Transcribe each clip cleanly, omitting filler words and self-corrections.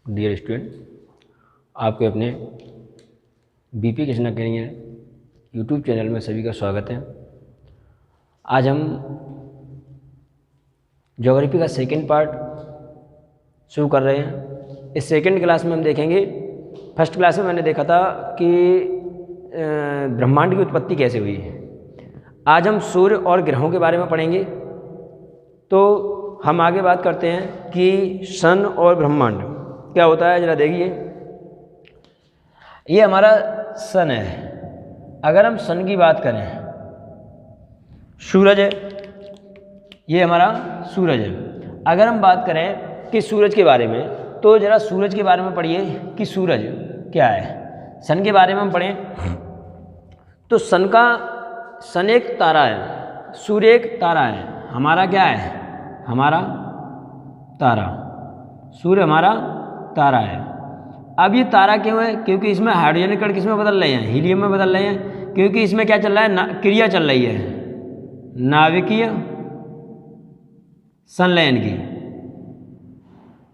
Dear student, आपके अपने BP Krishna career YouTube channel में सभी का स्वागत है। आज हम ज्योग्राफी का सेकंड पार्ट शुरू कर रहे हैं। इस सेकंड क्लास में हम देखेंगे, फर्स्ट क्लास में मैंने देखा था कि ब्रह्मांड की उत्पत्ति कैसे हुई है। आज हम सूर्य और ग्रहों के बारे में पढ़ेंगे। तो हम आगे बात करते हैं कि सन और ब्रह्मांड क्या होता है। जरा देखिए, ये हमारा सन है। अगर हम सन की बात करें, सूरज है, ये हमारा सूरज है। अगर हम बात करें कि सूरज के बारे में, तो जरा सूरज के बारे में पढ़िए कि सूरज क्या है। सन के बारे में हम पढ़ें तो सन एक तारा है, सूर्य एक तारा है। हमारा क्या है? हमारा तारा। सूर्य हमारा तारा है। अब ये तारा क्यों है? क्योंकि इसमें हाइड्रोजन कण किस में बदल रहे हैं? हीलियम में बदल रहे हैं। क्योंकि इसमें क्या चल रहा है? क्रिया चल रही है नाभिकीय संलयन की।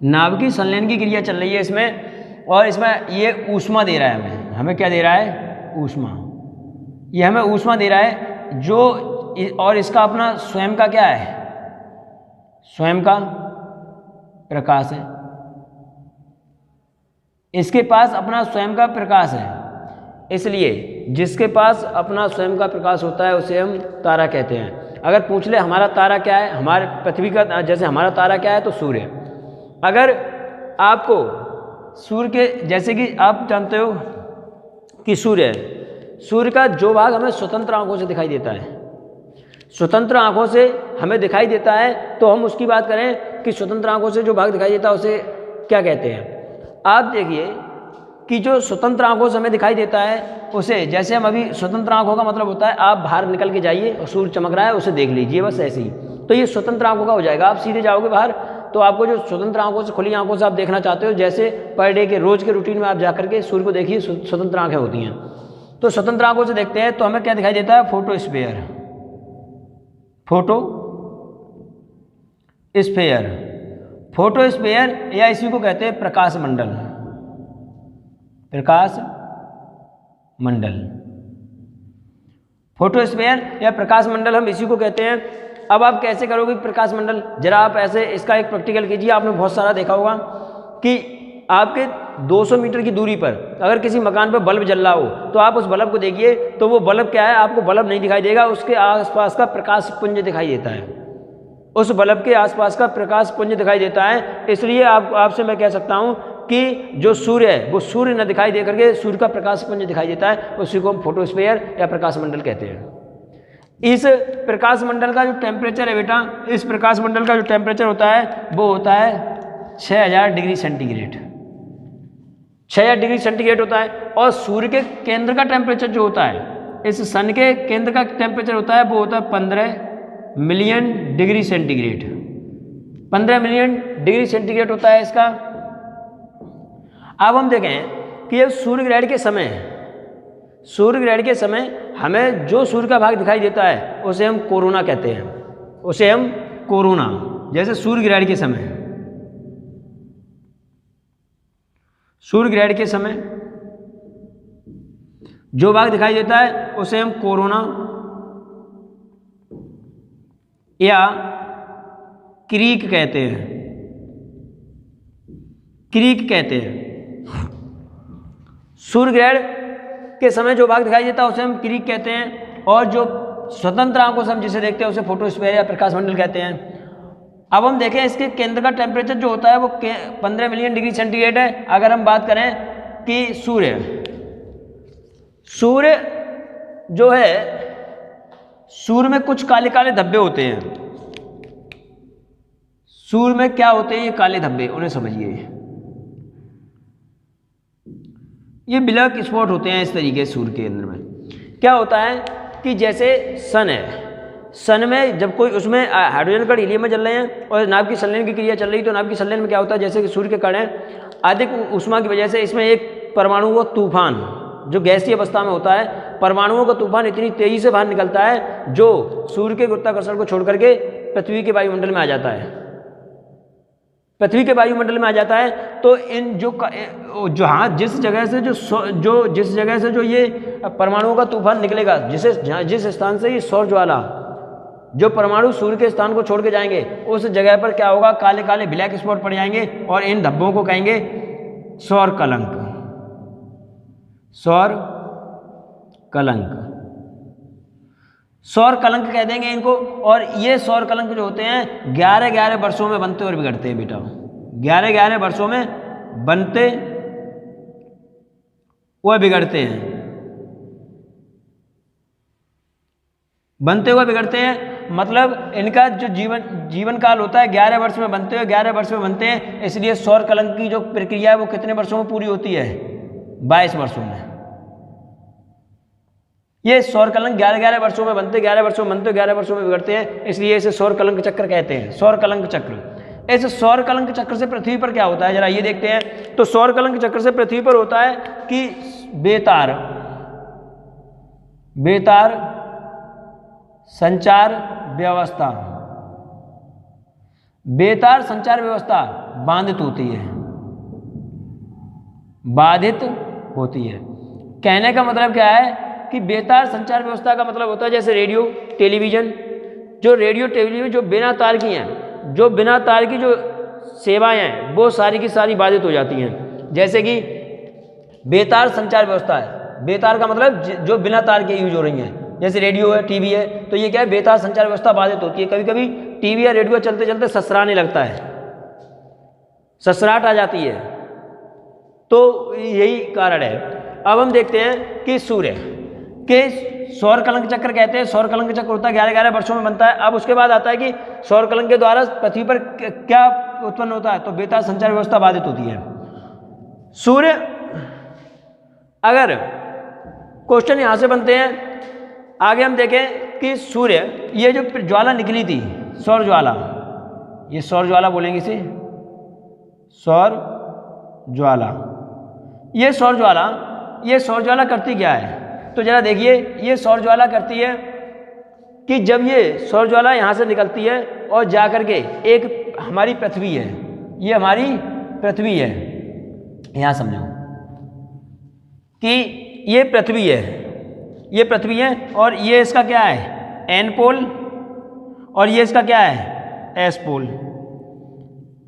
नाभिकीय संलयन की क्रिया चल रही है इसमें, और इसमें ये ऊष्मा दे रहा है हमें क्या दे रहा है? ऊष्मा। ये हमें ऊष्मा दे रहा है जो, और इसका अपना स्वयं का क्या है? स्वयं का प्रकाश है। इसके पास अपना स्वयं का प्रकाश है। इसलिए जिसके पास अपना स्वयं का प्रकाश होता है उसे हम तारा कहते हैं। अगर पूछ ले हमारा तारा क्या है, हमारे पृथ्वी का जैसे हमारा तारा क्या है, तो सूर्य। अगर आपको सूर्य के, जैसे कि आप जानते हो कि सूर्य का जो भाग हमें स्वतंत्र आंखों से दिखाई देता है, स्वतंत्र आंखों से हमें दिखाई देता है, तो हम उसकी बात करें कि स्वतंत्र आंखों से जो भाग दिखाई देता है उसे क्या कहते हैं। आप देखिए कि जो स्वतंत्र आंखों से हमें दिखाई देता है उसे, जैसे हम अभी, स्वतंत्र आंखों का मतलब होता है आप बाहर निकल के जाइए और सूर्य चमक रहा है उसे देख लीजिए, बस ऐसे ही। तो ये स्वतंत्र आंखों का हो जाएगा। आप सीधे जाओगे बाहर तो आपको जो स्वतंत्र आंखों से, खुली आंखों से आप देखना चाहते हो, जैसे पर डे के रोज के रूटीन में आप जाकर के सूर्य को देखिए, स्वतंत्र आंखें होती हैं। तो स्वतंत्र आंखों से देखते हैं तो हमें क्या दिखाई देता है? फोटोस्फीयर। फोटोस्फीयर या इसी को कहते हैं प्रकाश मंडल। प्रकाश मंडल, फोटोस्फीयर या प्रकाश मंडल, हम इसी को कहते हैं। अब आप कैसे करोगे प्रकाश मंडल? जरा आप ऐसे इसका एक प्रैक्टिकल कीजिए। आपने बहुत सारा देखा होगा कि आपके 200 मीटर की दूरी पर अगर किसी मकान पर बल्ब जल रहा हो तो आप उस बल्ब को देखिए तो वो बल्ब क्या है? आपको बल्ब नहीं दिखाई देगा, उसके आसपास का प्रकाश पुंज दिखाई देता है। उस बल्ब के आसपास का प्रकाश पुंज दिखाई देता है। इसलिए आपसे मैं कह सकता हूं कि जो सूर्य है वो सूर्य न दिखाई दे करके सूर्य का प्रकाश पुंज दिखाई देता है, उसी को हम फोटोस्फीयर या प्रकाश मंडल कहते हैं। इस प्रकाश मंडल का जो टेम्परेचर है बेटा, इस प्रकाश मंडल का जो टेम्परेचर होता है वो होता है 6000 डिग्री सेंटीग्रेड। 6000 डिग्री सेंटीग्रेड होता है। और सूर्य के केंद्र का टेम्परेचर जो होता है, इस सन के केंद्र का टेम्परेचर होता है वो होता है 15 million degree centigrade. 15 million degree centigrade होता है इसका। अब हम देखें कि ये सूर्य ग्रहण के समय है। सूर्य ग्रहण के समय हमें जो सूर्य का भाग दिखाई देता है उसे हम कोरोना कहते हैं, उसे हम कोरोना। जैसे सूर्य ग्रहण के समय, सूर्य ग्रहण के समय जो भाग दिखाई देता है उसे हम कोरोना या क्रीक कहते हैं। क्रीक कहते हैं। सूर्य ग्रहण के समय जो भाग दिखाई देता है उसे हम क्रीक कहते हैं। और जो स्वतंत्र आंखों से हम जिसे देखते हैं उसे फोटोस्फीयर या प्रकाश मंडल कहते हैं। अब हम देखें इसके केंद्र का टेम्परेचर जो होता है वो 15 मिलियन डिग्री सेंटीग्रेड है। अगर हम बात करें कि सूर्य जो है, सूर्य में कुछ काले काले धब्बे होते हैं। सूर्य में क्या होते हैं? ये काले धब्बे, उन्हें समझिए। ये ब्लैक स्पॉट होते हैं इस तरीके से। सूर्य के अंदर में क्या होता है कि जैसे सन है, सन में जब कोई, उसमें हाइड्रोजन कण हीलियम में जल रहे हैं और नाभिकीय संलयन की क्रिया चल रही है, तो नाभिकीय संलयन में क्या होता है? जैसे कि सूर्य के कण है, अधिक ऊष्मा की वजह से इसमें एक परमाणु का तूफान, जो गैसीय अवस्था में होता है, परमाणुओं का तूफान इतनी तेजी से बाहर निकलता है जो सूर्य के गुरुत्वाकर्षण को छोड़ करके पृथ्वी के वायुमंडल में आ जाता है। पृथ्वी के वायुमंडल में आ जाता है, तो इन जिस जगह से जो ये परमाणुओं का तूफान निकलेगा, जिस स्थान से ये सौर ज्वाला, जो परमाणु सूर्य के स्थान को छोड़ के जाएंगे, उस जगह पर क्या होगा, काले काले ब्लैक स्पॉट पड़ जाएंगे और इन धब्बों को कहेंगे सौर कलंक। सौर कलंक, सौर कलंक कह देंगे इनको। और ये सौर कलंक जो होते हैं 11-11 वर्षों में बनते और बिगड़ते हैं बेटा। 11-11 वर्षों में बनते व बिगड़ते हैं, बनते हुए बिगड़ते हैं। मतलब इनका जो जीवन काल होता है 11 वर्ष में बनते हुए, 11 वर्ष में बनते हैं। इसलिए सौर कलंक की जो प्रक्रिया है वो कितने वर्षों में पूरी होती है? 22 वर्षों में। ये सौर कलंक 11-11 वर्षों में बनते, 11 वर्षों में बनते, 11 वर्षों में बिगड़ते हैं, इसलिए इसे सौर कलंक चक्र कहते हैं। सौर कलंक चक्र। इस सौर कलंक चक्र से पृथ्वी पर क्या होता है, जरा ये देखते हैं। तो सौर कलंक चक्र से पृथ्वी पर होता है कि बेतार संचार व्यवस्था, बेतार संचार व्यवस्था बाधित होती है। कहने का मतलब क्या है कि बेतार संचार व्यवस्था का मतलब होता है जैसे रेडियो टेलीविजन, जो बिना तार की हैं, जो बिना तार की जो सेवाएं हैं वो सारी की सारी बाधित हो जाती हैं। जैसे कि बेतार संचार व्यवस्था है, बेतार का मतलब जो बिना तार के यूज हो रही हैं, जैसे रेडियो है, टीवी है, तो ये क्या है, बेतार संचार व्यवस्था बाधित होती है। कभी कभी टीवी या रेडियो चलते चलते ससराने लगता है, ससराहट आ जाती है, तो यही कारण है। अब हम देखते हैं कि सूर्य के सौर कलंक चक्र कहते हैं। सौर कलंक चक्र होता है 11-11 वर्षों में बनता है। अब उसके बाद आता है कि सौर कलंक के द्वारा पृथ्वी पर क्या उत्पन्न होता है, तो बेतार संचार व्यवस्था बाधित होती है। सूर्य, अगर क्वेश्चन यहां से बनते हैं, आगे हम देखें कि सूर्य, ये जो ज्वाला निकली थी सौर ज्वाला, ये सौर ज्वाला बोलेंगे इसे, सौर ज्वाला। ये सौर ज्वाला करती क्या है, तो जरा देखिए। ये सौर ज्वाला करती है कि जब ये सौर ज्वाला यहाँ से निकलती है और जाकर के एक हमारी पृथ्वी है, ये हमारी पृथ्वी है, यहाँ समझो कि ये पृथ्वी है, और ये इसका क्या है, एन पोल, और ये इसका क्या है, एस पोल।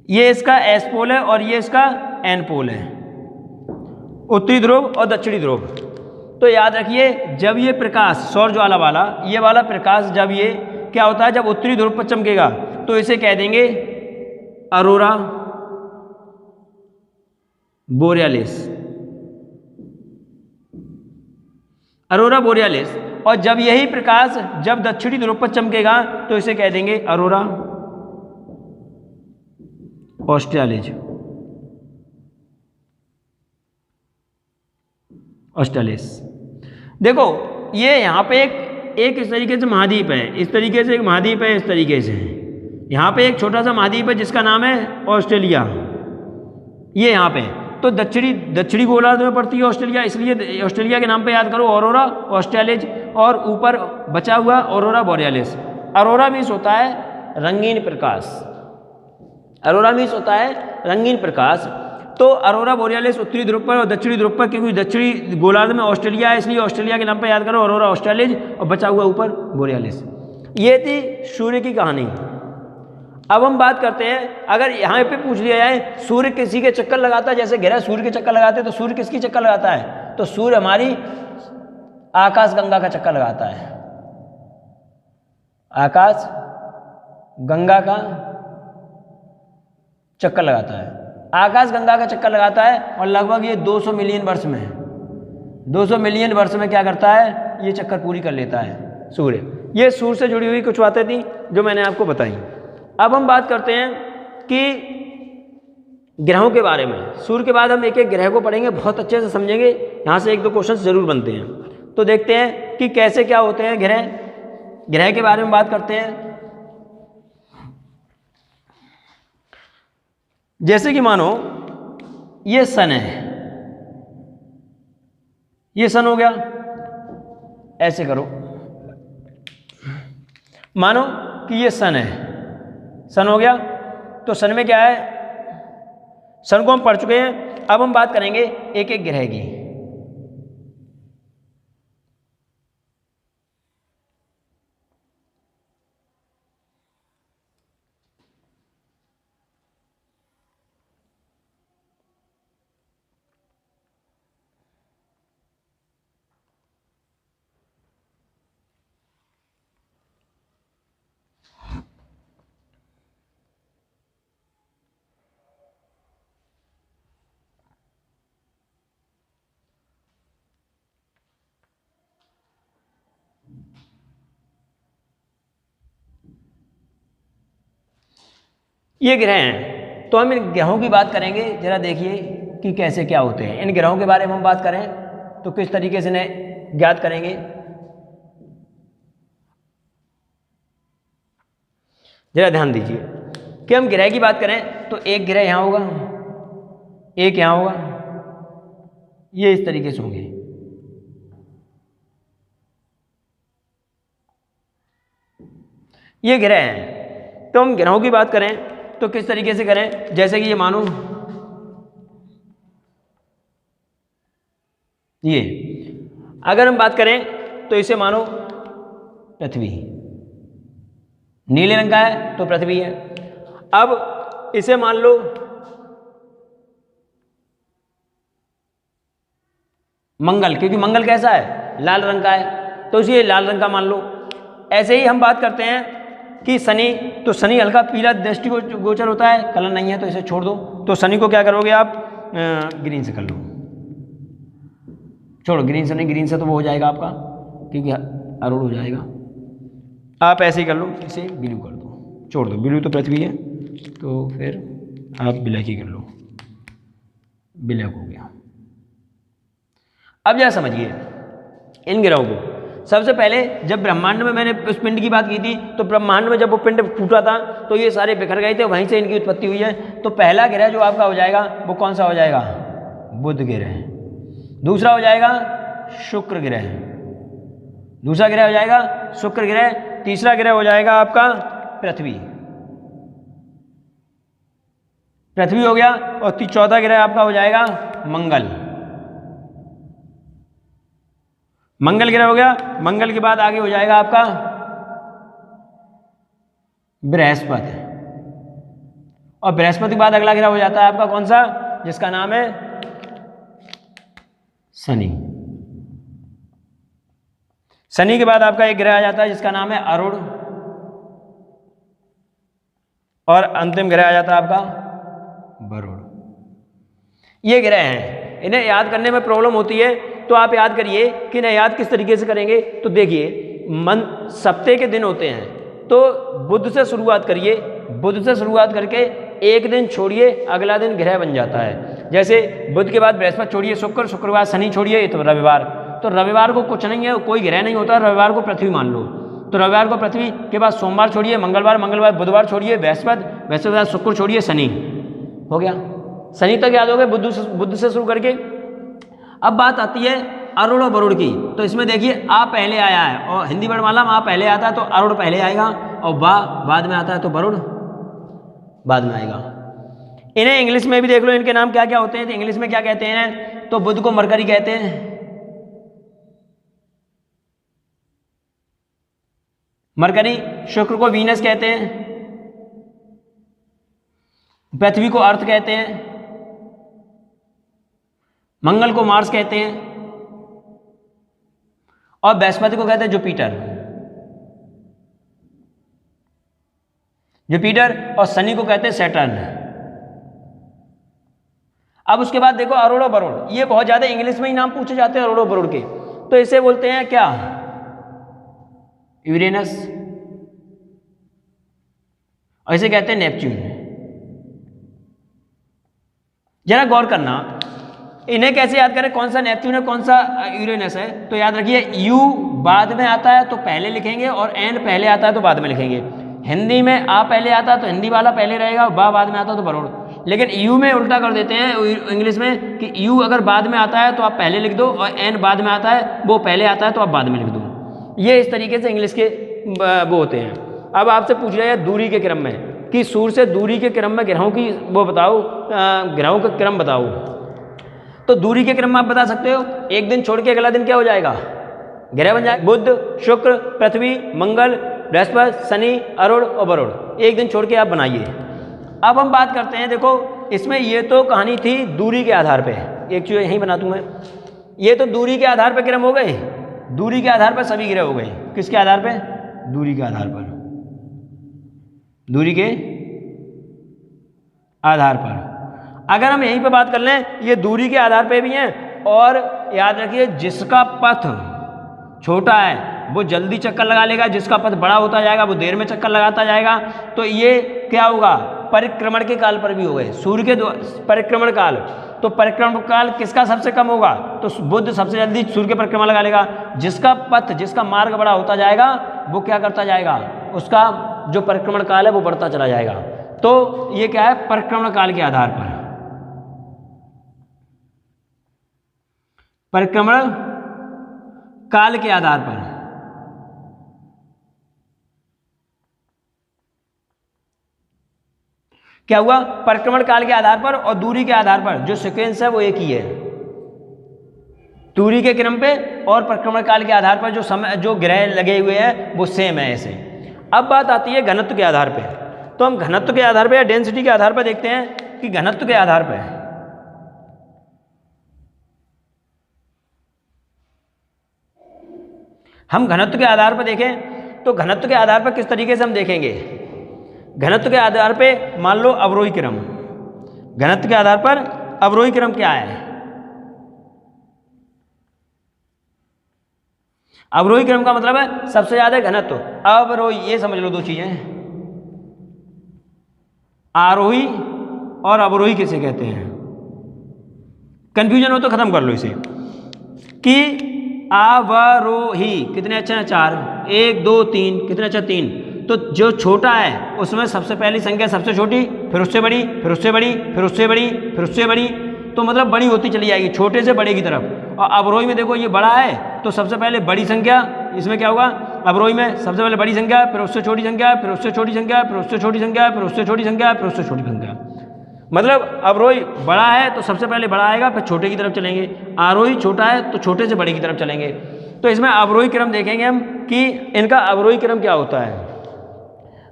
ये इसका एस पोल है और ये इसका एन पोल है, उत्तरी ध्रुव और दक्षिणी ध्रुव। तो याद रखिए, जब ये प्रकाश सौर ज्वाला वाला, ये वाला प्रकाश जब ये क्या होता है, जब उत्तरी ध्रुव पर चमकेगा तो इसे कह देंगे अरोरा बोरियालिस, अरोरा बोरियालिस। और जब यही प्रकाश जब दक्षिणी ध्रुव पर चमकेगा तो इसे कह देंगे अरोरा ऑस्ट्रेलिस। देखो, ये यहाँ पे एक इस तरीके से महाद्वीप है, इस तरीके से एक महाद्वीप है, इस तरीके से यहाँ पे एक छोटा सा महाद्वीप है जिसका नाम है ऑस्ट्रेलिया। ये यहाँ पे तो दक्षिणी गोलार्ध में पड़ती है ऑस्ट्रेलिया, इसलिए ऑस्ट्रेलिया के नाम पे याद करो ऑरोरा ऑस्ट्रेलिस, और ऊपर बचा हुआ ऑरोरा बोरियालिस। अरोरा मीन्स होता है रंगीन प्रकाश, अरोरा मीन्स होता है रंगीन प्रकाश। तो अरोरा बोरियालिस उत्तरी ध्रुव पर और दक्षिणी ध्रुव पर, क्योंकि दक्षिणी गोलार्ध में ऑस्ट्रेलिया है इसलिए ऑस्ट्रेलिया के नाम पर याद करो अरोरा ऑस्ट्रेलिस, और बचा हुआ ऊपर बोरियालिस। ये थी सूर्य की कहानी। अब हम बात करते हैं, अगर यहाँ पे पूछ लिया जाए सूर्य किसी के चक्कर लगाता है, जैसे ग्रह सूर्य के चक्कर लगाते हैं, तो सूर्य किसकी चक्कर लगाता है, तो सूर्य हमारी आकाश गंगा का चक्कर लगाता है, आकाश गंगा का चक्कर लगाता है, आकाश गंगा का चक्कर लगाता है। और लगभग ये 200 मिलियन वर्ष में, 200 मिलियन वर्ष में क्या करता है, ये चक्कर पूरी कर लेता है सूर्य। ये सूर्य से जुड़ी हुई कुछ बातें थी जो मैंने आपको बताई। अब हम बात करते हैं कि ग्रहों के बारे में। सूर्य के बाद हम एक एक ग्रह को पढ़ेंगे, बहुत अच्छे से समझेंगे, यहाँ से 1-2 क्वेश्चन जरूर बनते हैं। तो देखते हैं कि कैसे क्या होते हैं ग्रह। ग्रह के बारे में बात करते हैं। जैसे कि मानो ये सन है, ये सन हो गया, ऐसे करो, मानो कि ये सन है, सन हो गया। तो सन में क्या है, सन को हम पढ़ चुके हैं। अब हम बात करेंगे एक एक ग्रह की। ये ग्रह हैं, तो हम इन ग्रहों की बात करेंगे। जरा देखिए कि कैसे क्या होते हैं। इन ग्रहों के बारे में हम बात करें तो किस तरीके से इन्हें ज्ञात करेंगे। जरा ध्यान दीजिए कि हम ग्रह की बात करें तो एक ग्रह यहाँ होगा, एक यहाँ होगा, ये इस तरीके से होंगे। ये ग्रह हैं। तो हम ग्रहों की बात करें तो किस तरीके से करें, जैसे कि ये मानो ये, अगर हम बात करें तो इसे मानो पृथ्वी, नीले रंग का है तो पृथ्वी है। अब इसे मान लो मंगल, क्योंकि मंगल कैसा है, लाल रंग का है, तो इसे लाल रंग का मान लो। ऐसे ही हम बात करते हैं कि शनि, तो शनि हल्का पीला दृष्टि गोचर होता है, कलर नहीं है तो इसे छोड़ दो। तो शनि को क्या करोगे आप, ग्रीन से कर लो, छोड़ो ग्रीन से नहीं, ग्रीन से तो वो हो जाएगा आपका, क्योंकि अरुण हो जाएगा। आप ऐसे ही कर लो, इसे ब्लू कर दो, छोड़ दो, ब्लू तो पृथ्वी है, तो फिर आप ब्लैक ही कर लो, ब्लैक हो गया। अब जरा समझिए इन ग्रहों को। सबसे पहले जब ब्रह्मांड में मैंने उस पिंड की बात की थी, तो ब्रह्मांड में जब वो पिंड फूटा था तो ये सारे बिखर गए थे, वहीं से इनकी उत्पत्ति हुई है। तो पहला ग्रह जो आपका हो जाएगा वो कौन सा हो जाएगा, बुध ग्रह। दूसरा हो जाएगा शुक्र ग्रह, दूसरा ग्रह हो जाएगा शुक्र ग्रह। तीसरा ग्रह हो जाएगा आपका पृथ्वी, पृथ्वी हो गया। और चौथा ग्रह आपका हो जाएगा मंगल, मंगल ग्रह हो गया। मंगल के बाद आगे हो जाएगा आपका बृहस्पति, और बृहस्पति के बाद अगला ग्रह हो जाता है आपका कौन सा, जिसका नाम है शनि। शनि के बाद आपका एक ग्रह आ जाता है जिसका नाम है अरुण, और अंतिम ग्रह आ जाता है आपका वरुण। ये ग्रह हैं, इन्हें याद करने में प्रॉब्लम होती है, तो आप याद करिए कि इन्हें याद किस तरीके से करेंगे। तो देखिए सप्ताह के दिन होते हैं, तो बुध से शुरुआत करिए, बुध से शुरुआत करके एक दिन छोड़िए, अगला दिन ग्रह बन जाता है। जैसे बुध के बाद बृहस्पति छोड़िए, शुक्र, शुक्र के बाद शनि छोड़िए, तो रविवार, तो रविवार को कुछ नहीं है, कोई ग्रह नहीं होता, रविवार को पृथ्वी मान लो। तो रविवार को पृथ्वी के बाद सोमवार छोड़िए, मंगलवार, मंगलवार बुधवार छोड़िए, बृहस्पति, बृहस्पति के बाद शुक्र छोड़िए, शनि हो गया। शनि तक याद हो गए बुध से शुरू करके। अब बात आती है अरुण और वरुण की। तो इसमें देखिए आ पहले आया है, और हिंदी वर्णमाला में आ पहले आता है तो अरुण पहले आएगा, और बा बाद में आता है तो वरुण बाद में आएगा। इन्हें इंग्लिश में भी देख लो, इनके नाम क्या क्या होते हैं। तो इंग्लिश में क्या कहते हैं, तो बुध को मरकरी कहते हैं, मरकरी। शुक्र को वीनस कहते हैं, पृथ्वी को अर्थ कहते हैं, मंगल को मार्स कहते हैं, और बृहस्पति को कहते हैं जुपिटर, जुपिटर, और शनि को कहते हैं सैटर्न। अब उसके बाद देखो अरुण और वरुण, ये बहुत ज्यादा इंग्लिश में ही नाम पूछे जाते हैं अरुण और वरुण के। तो इसे बोलते हैं क्या, यूरेनस, और इसे कहते हैं नेपच्यून। जरा गौर करना, इन्हें कैसे याद करें, कौन सा नेपच्यून है कौन सा यूरेनस है। तो याद रखिए यू बाद में आता है तो पहले लिखेंगे, और एन पहले आता है तो बाद में लिखेंगे। हिंदी में आ पहले आता है तो हिंदी वाला पहले रहेगा, बा बाद में आता है तो वरुण। लेकिन यू में उल्टा कर देते हैं इंग्लिश में, कि यू अगर बाद में आता है तो आप पहले लिख दो, और एन बाद में आता है वो पहले आता है तो आप बाद में लिख दो। ये इस तरीके से इंग्लिश के वो होते हैं। अब आपसे पूछ रहे हैं दूरी के क्रम में कि सूर्य से दूरी के क्रम में ग्रहों की वो बताओ, ग्रहों का क्रम बताओ। तो दूरी के क्रम में आप बता सकते हो, एक दिन छोड़ के अगला दिन क्या हो जाएगा, ग्रह बन जाएगा। बुध, शुक्र, पृथ्वी, मंगल, बृहस्पति, शनि, अरुण और वरुण, एक दिन छोड़ के आप बनाइए। अब हम बात करते हैं, देखो इसमें ये तो कहानी थी दूरी के आधार पे, एक चीज़ यहीं बना दूँ मैं, ये तो दूरी के आधार पे क्रम हो गए, दूरी के आधार पर सभी ग्रह हो गए। किसके आधार पे, दूरी के आधार पर, दूरी के आधार पर। अगर हम यहीं पे बात कर लें, ये दूरी के आधार पे भी हैं, और याद रखिए जिसका पथ छोटा है वो जल्दी चक्कर लगा लेगा, जिसका पथ बड़ा होता जाएगा वो देर में चक्कर लगाता जाएगा। तो ये क्या होगा, परिक्रमण के काल पर भी हो गए, सूर्य के परिक्रमण काल। तो परिक्रमण काल किसका सबसे कम होगा, तो बुध सबसे जल्दी सूर्य के परिक्रमा लगा लेगा। जिसका पथ, जिसका मार्ग बड़ा होता जाएगा वो क्या करता जाएगा, उसका जो परिक्रमण काल है वो बढ़ता चला जाएगा। तो ये क्या है, परिक्रमण काल के आधार पर, परिक्रमण काल के आधार पर। क्या हुआ, परिक्रमण काल के आधार पर और दूरी के आधार पर जो सीक्वेंस है वो एक ही है, दूरी के क्रम पे और परिक्रमण काल के आधार पर जो समय, जो ग्रह लगे हुए हैं वो सेम है ऐसे। अब बात आती है घनत्व के आधार पे। तो हम घनत्व के आधार पे या डेंसिटी के आधार पर देखते हैं कि घनत्व के आधार पे हम घनत्व के आधार पर देखें, तो घनत्व के आधार पर किस तरीके से हम देखेंगे, घनत्व के आधार पे मान लो अवरोही क्रम, घनत्व के आधार पर अवरोही क्रम क्या है, अवरोही क्रम का मतलब है सबसे ज्यादा घनत्व। अवरोही, ये समझ लो दो चीजें, आरोही और अवरोही किसे कहते हैं, कंफ्यूजन हो तो खत्म कर लो इसे, कि अवरोही कितने अच्छे हैं, 4, 1 2 3, कितने अच्छा 3। तो जो छोटा है उसमें सबसे पहली संख्या सबसे छोटी, फिर उससे बड़ी, फिर उससे बड़ी, फिर उससे बड़ी, फिर उससे बड़ी, तो मतलब बड़ी होती चली जाएगी छोटे से बड़े की तरफ। और अवरोही में देखो ये बड़ा है तो सबसे पहले बड़ी संख्या, इसमें क्या होगा, अवरोही में सबसे पहले बड़ी संख्या, फिर उससे छोटी संख्या, फिर उससे छोटी संख्या, फिर उससे छोटी संख्या, फिर उससे छोटी संख्या, फिर उससे छोटी संख्या। मतलब अवरोही बड़ा है तो सबसे पहले बड़ा आएगा, फिर छोटे की तरफ चलेंगे। आरोही छोटा है तो छोटे से बड़े की तरफ चलेंगे। तो इसमें अवरोही क्रम देखेंगे हम कि इनका अवरोही क्रम क्या होता है,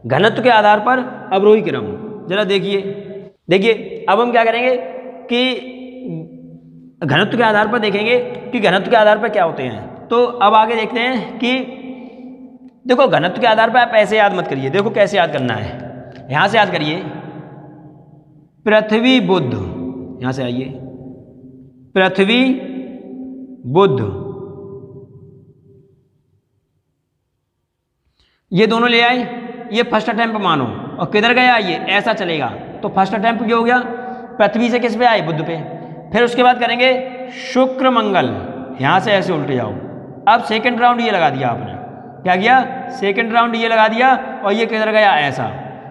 घनत्व के आधार पर अवरोही क्रम। जरा देखिए अब हम क्या करेंगे कि घनत्व के आधार पर देखेंगे कि घनत्व के आधार पर क्या होते हैं। तो अब आगे देखते हैं कि देखो घनत्व के आधार पर आप ऐसे याद मत करिए, देखो कैसे याद करना है, यहां से याद करिए, पृथ्वी बुध, यहां से आइए, पृथ्वी बुध, ये दोनों ले आए, ये फर्स्ट अटेम्प्ट मानो, और किधर गया ये, ऐसा चलेगा। तो फर्स्ट अटेम्प्ट ये हो गया, पृथ्वी से किस पे आए, बुध पे। फिर उसके बाद करेंगे शुक्र मंगल, यहां से ऐसे उल्टे जाओ। अब सेकंड राउंड ये लगा दिया आपने, क्या किया, सेकंड राउंड ये लगा दिया, और ये किधर गया, ऐसा।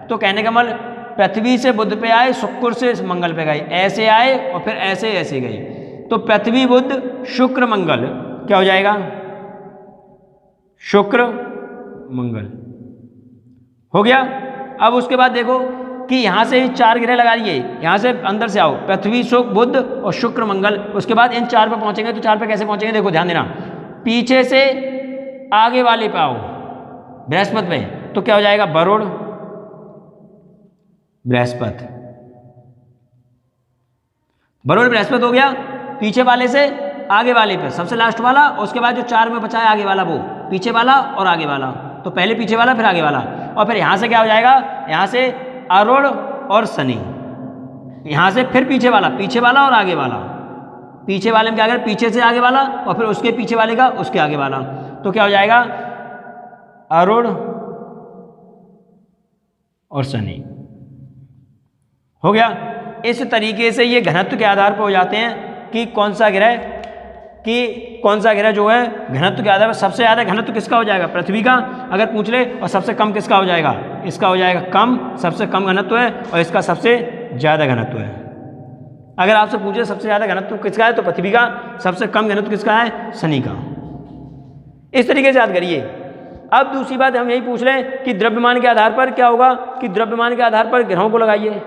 तो कहने का मतलब पृथ्वी से बुध पे आए, शुक्र से मंगल पे गए, ऐसे आए और फिर ऐसे ऐसे गए। तो पृथ्वी बुध शुक्र मंगल क्या हो जाएगा, शुक्र मंगल हो गया। अब उसके बाद देखो कि यहां से 4 ग्रह लगा दिए, यहां से अंदर से आओ, पृथ्वी शुक्र बुध और शुक्र मंगल। उसके बाद इन 4 पे पहुंचेंगे। तो 4 पे कैसे पहुंचेंगे, देखो ध्यान देना, पीछे से आगे वाले पे आओ, बृहस्पति पे। तो क्या हो जाएगा, वरुण बृहस्पति, वरुण बृहस्पति हो गया। पीछे वाले से आगे वाले पे, सबसे लास्ट वाला, उसके बाद जो 4 में बचा है आगे वाला, वो पीछे वाला और आगे वाला। तो पहले पीछे वाला फिर आगे वाला, और फिर यहां से क्या हो जाएगा, यहां से अरुण और शनि, यहां से फिर पीछे वाला और आगे वाला। पीछे वाले में क्या करें, पीछे से आगे वाला और फिर उसके पीछे वाले का उसके आगे वाला। तो क्या हो जाएगा, अरुण और शनि हो गया। इस तरीके से ये घनत्व के आधार पर हो जाते हैं कि कौन सा ग्रह जो है घनत्व के आधार पर सबसे ज़्यादा घनत्व किसका हो जाएगा, पृथ्वी का अगर पूछ ले, और सबसे कम किसका हो जाएगा, इसका हो जाएगा कम, सबसे कम घनत्व है, और इसका सबसे ज़्यादा घनत्व है। अगर आपसे पूछे सबसे ज़्यादा घनत्व किसका है तो पृथ्वी का, सबसे कम घनत्व किसका है, शनि का। इस तरीके से याद करिए। अब दूसरी बात हम यही पूछ लें कि द्रव्यमान के आधार पर क्या होगा कि द्रव्यमान के आधार पर ग्रहों को लगाइए।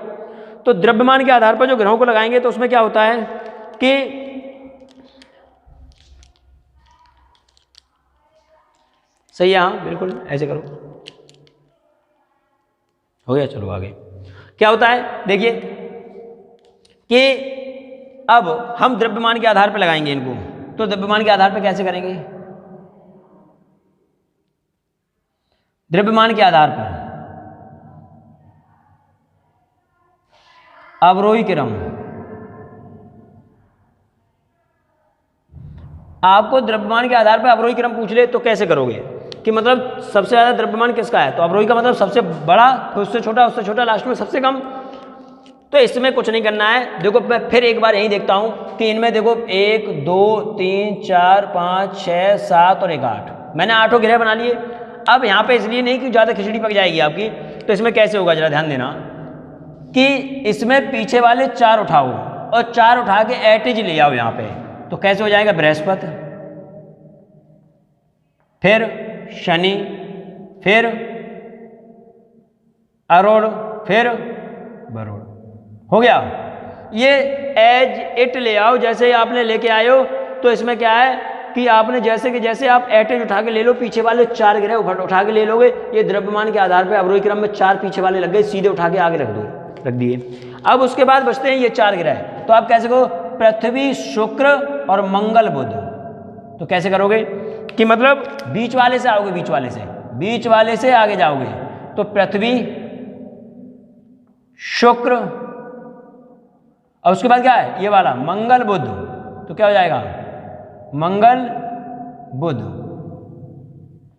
तो द्रव्यमान के आधार पर जो ग्रहों को लगाएंगे तो उसमें क्या होता है कि सही है, हाँ बिल्कुल ऐसे करो, हो गया। चलो आगे क्या होता है, देखिए कि अब हम द्रव्यमान के आधार पर लगाएंगे इनको। तो द्रव्यमान के आधार पर कैसे करेंगे? द्रव्यमान के आधार पर अवरोही क्रम, आपको द्रव्यमान के आधार पर अवरोही क्रम पूछ ले तो कैसे करोगे कि मतलब सबसे ज़्यादा द्रव्यमान किसका है, तो अवरोही का मतलब सबसे बड़ा, फिर उससे छोटा, लास्ट में सबसे कम। तो इसमें कुछ नहीं करना है। देखो मैं फिर एक बार यही देखता हूँ कि इनमें देखो 1 2 3 4 5 6 7 और 1 8, मैंने 8 ग्रह बना लिए। अब यहाँ पे इसलिए नहीं कि ज़्यादा खिचड़ी पक जाएगी आपकी, तो इसमें कैसे होगा जरा ध्यान देना कि इसमें पीछे वाले 4 उठाओ और 4 उठा के एटिज ले आओ यहाँ पे, तो कैसे हो जाएगा? बृहस्पति, फिर शनि, फिर अरुण, फिर वरुण, हो गया। ये एज इट ले आओ, जैसे आपने लेके आए हो। तो इसमें क्या है कि आपने जैसे कि जैसे आप एटेज उठा के ले लो, पीछे वाले 4 ग्रह उठा के ले लोगे। ये द्रव्यमान के आधार पर अवरोही क्रम में 4 पीछे वाले लग गए, सीधे उठा के आगे रख दिए। अब उसके बाद बचते हैं ये 4 ग्रह। तो आप कैसे कहो? पृथ्वी, शुक्र और मंगल, बुध। तो कैसे करोगे कि मतलब बीच वाले से आओगे, बीच वाले से आगे जाओगे। तो पृथ्वी, शुक्र और उसके बाद क्या है? ये वाला मंगल, बुध। तो क्या हो जाएगा? मंगल, बुध।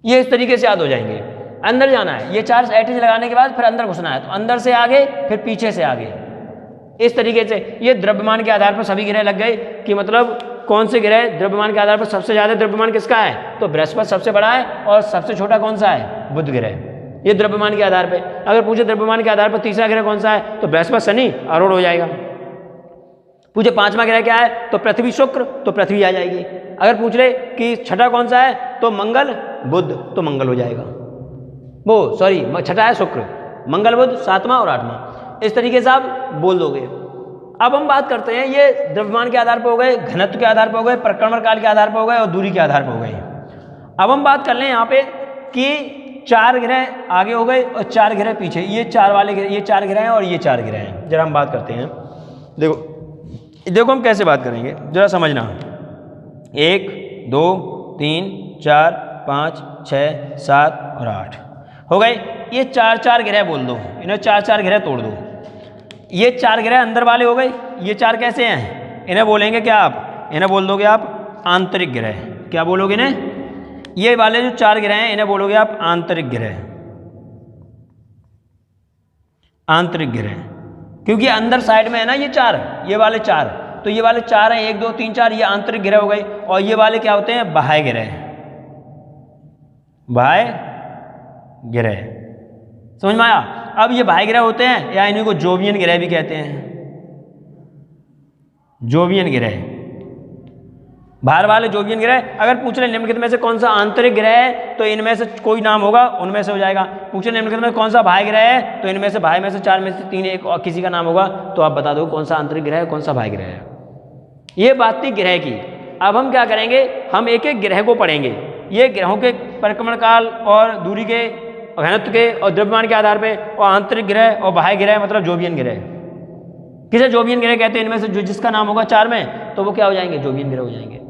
ये इस तरीके से याद हो जाएंगे। अंदर जाना है, ये 4 एटेज लगाने के बाद फिर अंदर घुसना है। तो अंदर से आगे, फिर पीछे से आगे, इस तरीके से। ये द्रव्यमान के आधार पर सभी ग्रह लग गए कि मतलब कौन से ग्रह द्रव्यमान के आधार पर सबसे ज़्यादा द्रव्यमान किसका है? तो बृहस्पति सबसे बड़ा है और सबसे छोटा कौन सा है? बुध ग्रह। ये द्रव्यमान के आधार पे। अगर पूछे द्रव्यमान के आधार पर तीसरा ग्रह कौन सा है, तो बृहस्पति, शनि, अरुण हो जाएगा। पूछे पांचवा ग्रह क्या है, तो पृथ्वी, शुक्र, तो पृथ्वी आ जाएगी। अगर पूछ ले कि छठा कौन सा है, तो मंगल, बुध, तो मंगल हो जाएगा। वो सॉरी, छठा है शुक्र, मंगल, बुध, 7वां और 8वां। इस तरीके से आप बोल दोगे। अब हम बात करते हैं, ये द्रव्यमान के आधार पर हो गए, घनत्व के आधार पर हो गए, परिक्रमण काल के आधार पर हो गए और दूरी के आधार पर हो गए। अब हम बात कर लें यहाँ पे कि 4 ग्रह आगे हो गए और 4 ग्रह पीछे। ये 4 वाले ग्रह, ये 4 ग्रह हैं और ये 4 ग्रह हैं। जरा हम बात करते हैं। देखो हम कैसे बात करेंगे, जरा समझना। 1 2 3 4 5 6 7 और 8 हो गए। ये 4 ग्रह बोल दो, इन्हें 4 ग्रह तोड़ दो। ये 4 ग्रह अंदर वाले हो गए। ये 4 कैसे हैं, इन्हें बोलेंगे क्या आप? इन्हें बोल दोगे आप आंतरिक ग्रह। क्या बोलोगे इन्हें? ये वाले जो 4 ग्रह हैं इन्हें बोलोगे आप आंतरिक ग्रह। आंतरिक ग्रह, क्योंकि अंदर साइड में है ना ये 4, ये वाले 4, तो ये वाले 4 हैं, 1 2 3 4, ये आंतरिक ग्रह हो गए। और ये वाले क्या होते हैं? बाह्य ग्रह। बाह्य ग्रह, समझ में आया? अब ये बाह्य ग्रह होते हैं या इन्हीं को जोवियन ग्रह भी कहते हैं। जोवियन ग्रह, बाहर वाले जोवियन ग्रह। अगर पूछ ले निम्नलिखित में से कौन सा आंतरिक ग्रह है, तो इनमें से कोई नाम होगा, उनमें से हो जाएगा। पूछे निम्नलिखित में कौन सा बाह्य ग्रह है, तो इनमें से बाह्य में से 4 में से 3 एक और किसी का नाम होगा, तो आप बता दो कौन सा आंतरिक ग्रह है, कौन सा बाह्य ग्रह है। ये बात थी ग्रह की। अब हम क्या करेंगे, हम एक एक ग्रह को पढ़ेंगे। ये ग्रहों के परिक्रमण काल और दूरी के, घनत्व के और द्रव्यमान के आधार पे, और आंतरिक ग्रह और बाह्य ग्रह मतलब जोवियन ग्रह। किसे जोवियन ग्रह कहते हैं? इनमें से जो जिसका नाम होगा 4 में, तो वो क्या हो जाएंगे? जोवियन ग्रह हो जाएंगे।